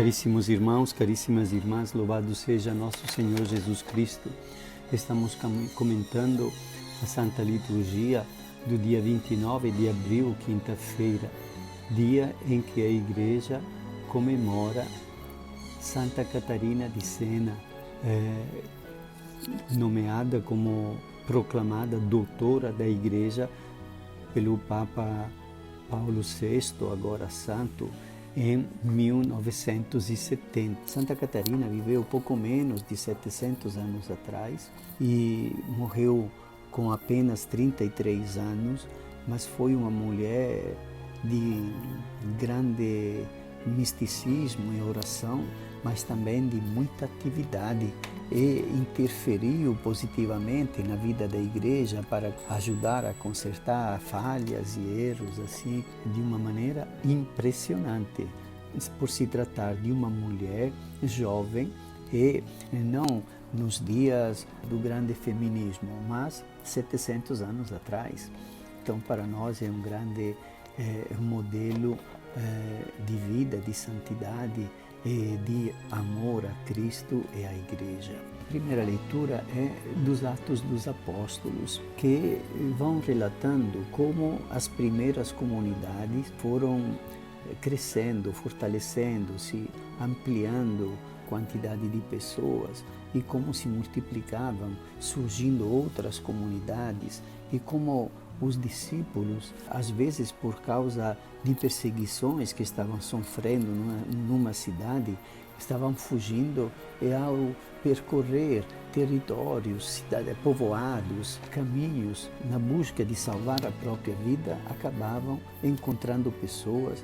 Caríssimos irmãos, caríssimas irmãs, louvado seja nosso Senhor Jesus Cristo. Estamos comentando a Santa Liturgia do dia 29 de abril, quinta-feira, dia em que a Igreja comemora Santa Catarina de Sena, nomeada como proclamada doutora da Igreja pelo Papa Paulo VI, agora santo, em 1970. Santa Catarina viveu pouco menos de 700 anos atrás e morreu com apenas 33 anos, mas foi uma mulher de grande misticismo e oração, mas também de muita atividade, e interferiu positivamente na vida da Igreja para ajudar a consertar falhas e erros assim de uma maneira impressionante, por se tratar de uma mulher jovem e não nos dias do grande feminismo, mas 700 anos atrás. Então, para nós é um grande modelo de vida, de santidade e de amor a Cristo e à Igreja. A primeira leitura é dos Atos dos Apóstolos, que vão relatando como as primeiras comunidades foram crescendo, fortalecendo-se, ampliando a quantidade de pessoas e como se multiplicavam, surgindo outras comunidades e como os discípulos, às vezes por causa de perseguições que estavam sofrendo numa cidade, estavam fugindo e ao percorrer territórios, povoados, caminhos, na busca de salvar a própria vida, acabavam encontrando pessoas,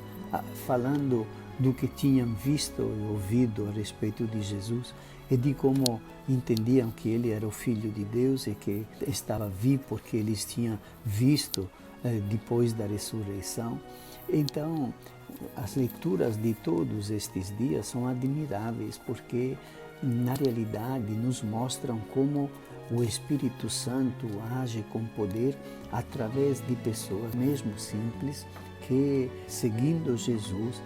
falando do que tinham visto e ouvido a respeito de Jesus e de como entendiam que ele era o Filho de Deus e que estava vivo porque eles tinham visto depois da ressurreição. Então, as leituras de todos estes dias são admiráveis porque, na realidade, nos mostram como o Espírito Santo age com poder através de pessoas, mesmo simples, que, seguindo Jesus,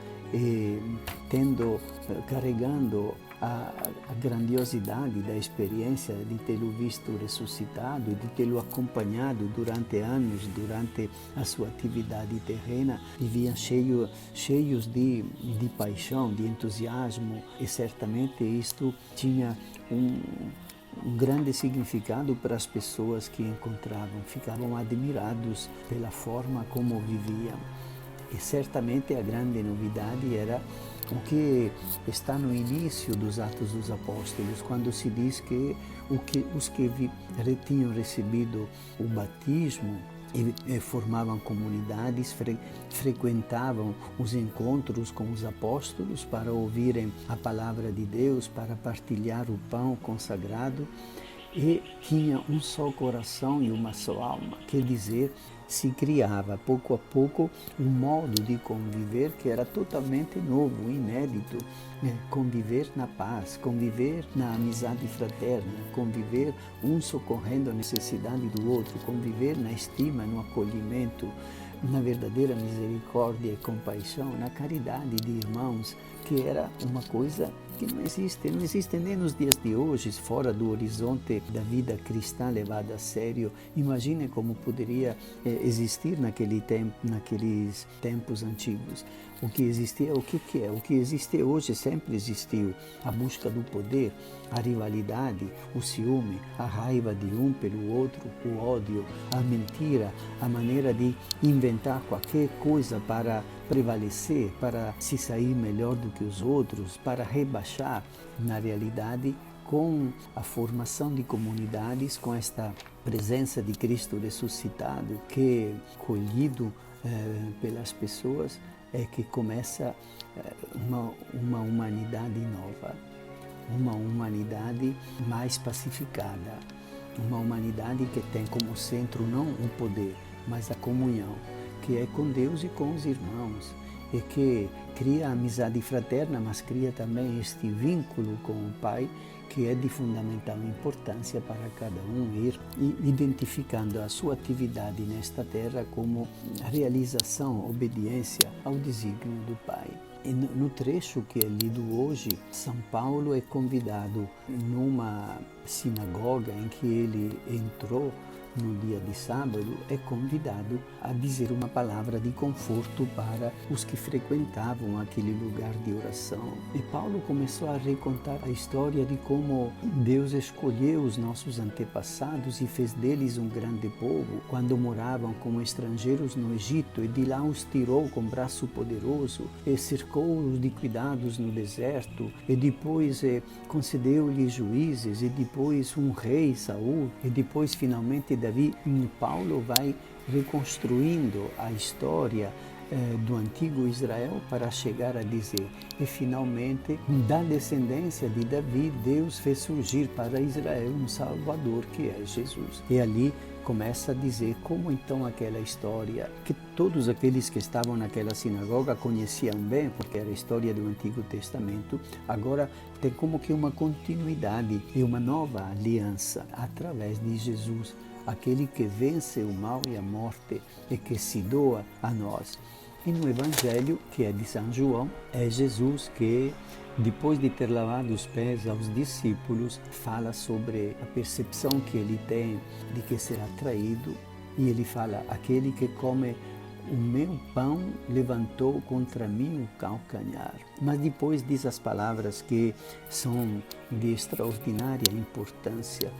carregando a grandiosidade da experiência de tê-lo visto ressuscitado, de tê-lo acompanhado durante anos, durante a sua atividade terrena, viviam cheios de paixão, de entusiasmo, e certamente isto tinha um grande significado para as pessoas que encontravam, ficavam admirados pela forma como viviam. E certamente a grande novidade era o que está no início dos Atos dos Apóstolos, quando se diz que os que tinham recebido o batismo e formavam comunidades, frequentavam os encontros com os apóstolos para ouvirem a palavra de Deus, para partilhar o pão consagrado, e tinha um só coração e uma só alma. Quer dizer, se criava pouco a pouco um modo de conviver que era totalmente novo, inédito, conviver na paz, conviver na amizade fraterna, conviver um socorrendo a necessidade do outro, conviver na estima, no acolhimento, na verdadeira misericórdia e compaixão, na caridade de irmãos, que era uma coisa que não existe nem nos dias de hoje, fora do horizonte da vida cristã levada a sério. Imagine como poderia existir naqueles tempos antigos. O que existia, o que é? O que existe hoje sempre existiu. A busca do poder, a rivalidade, o ciúme, a raiva de um pelo outro, o ódio, a mentira, a maneira de inventar qualquer coisa para prevalecer, para se sair melhor do que os outros, para rebaixar. Na realidade, com a formação de comunidades, com esta presença de Cristo ressuscitado, que colhido pelas pessoas, é que começa uma humanidade nova, uma humanidade mais pacificada, uma humanidade que tem como centro não o poder, mas a comunhão, que é com Deus e com os irmãos, e que cria a amizade fraterna, mas cria também este vínculo com o Pai, que é de fundamental importância para cada um ir identificando a sua atividade nesta terra como realização, obediência ao desígnio do Pai. E no trecho que é lido hoje, São Paulo é convidado numa sinagoga em que ele entrou no dia de sábado, é convidado a dizer uma palavra de conforto para os que frequentavam aquele lugar de oração. E Paulo começou a recontar a história de como Deus escolheu os nossos antepassados e fez deles um grande povo quando moravam como estrangeiros no Egito, e de lá os tirou com braço poderoso e cercou-os de cuidados no deserto, e depois concedeu-lhes juízes, e depois um rei, Saul, e depois finalmente Davi. Paulo vai reconstruindo a história do antigo Israel para chegar a dizer: e finalmente, da descendência de Davi, Deus fez surgir para Israel um Salvador, que é Jesus. E ali começa a dizer como então aquela história, que todos aqueles que estavam naquela sinagoga conheciam bem, porque era a história do Antigo Testamento, agora tem como que uma continuidade e uma nova aliança através de Jesus, aquele que vence o mal e a morte e que se doa a nós. E no Evangelho, que é de São João, é Jesus que, depois de ter lavado os pés aos discípulos, fala sobre a percepção que ele tem de que será traído, e ele fala: aquele que come o meu pão levantou contra mim o calcanhar. Mas depois diz as palavras que são de extraordinária importância.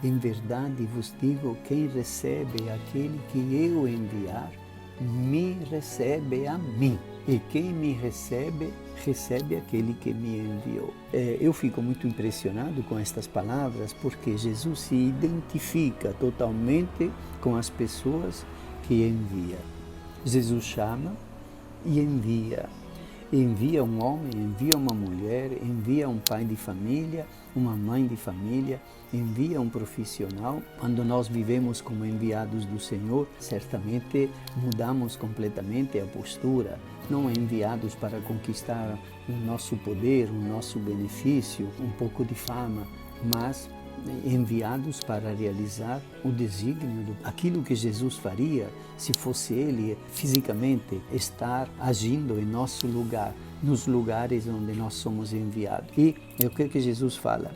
Em verdade vos digo, quem recebe aquele que eu enviar, me recebe a mim. E quem me recebe, recebe aquele que me enviou. Eu fico muito impressionado com estas palavras, porque Jesus se identifica totalmente com as pessoas que envia. Jesus chama e envia. Envia um homem, envia uma mulher, envia um pai de família, uma mãe de família, envia um profissional. Quando nós vivemos como enviados do Senhor, certamente mudamos completamente a postura. Não enviados para conquistar o nosso poder, o nosso benefício, um pouco de fama, mas enviados para realizar o desígnio, aquilo que Jesus faria se fosse Ele fisicamente estar agindo em nosso lugar, nos lugares onde nós somos enviados. E é o que Jesus fala: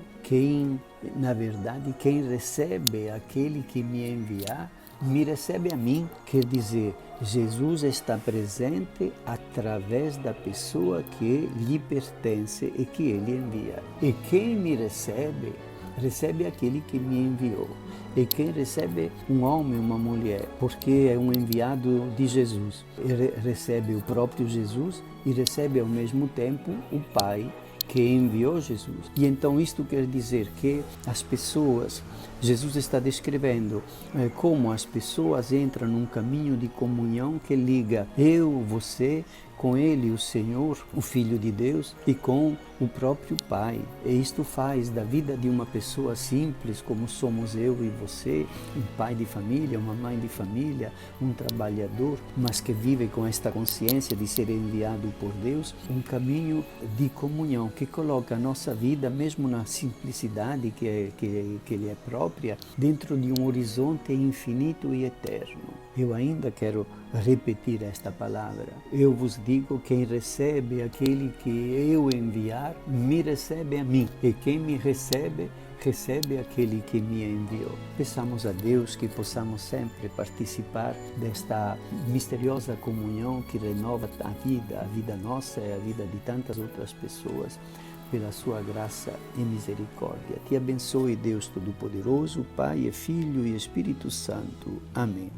na verdade, quem recebe aquele que me enviar, me recebe a mim. Quer dizer, Jesus está presente através da pessoa que lhe pertence e que Ele envia. E quem me recebe, recebe aquele que me enviou. E quem recebe um homem, uma mulher, porque é um enviado de Jesus, recebe o próprio Jesus e recebe ao mesmo tempo o Pai que enviou Jesus. E então isto quer dizer que as pessoas, Jesus está descrevendo como as pessoas entram num caminho de comunhão que liga eu, você, com Ele, o Senhor, o Filho de Deus, e com o próprio Pai. E isto faz da vida de uma pessoa simples, como somos eu e você, um pai de família, uma mãe de família, um trabalhador, mas que vive com esta consciência de ser enviado por Deus, um caminho de comunhão que coloca a nossa vida, mesmo na simplicidade que lhe é própria, dentro de um horizonte infinito e eterno. Eu ainda quero repetir esta palavra. Eu vos digo, quem recebe aquele que eu enviar, me recebe a mim. E quem me recebe, recebe aquele que me enviou. Peçamos a Deus que possamos sempre participar desta misteriosa comunhão que renova a vida nossa e a vida de tantas outras pessoas, pela sua graça e misericórdia. Te abençoe Deus Todo-Poderoso, Pai, Filho e Espírito Santo. Amém.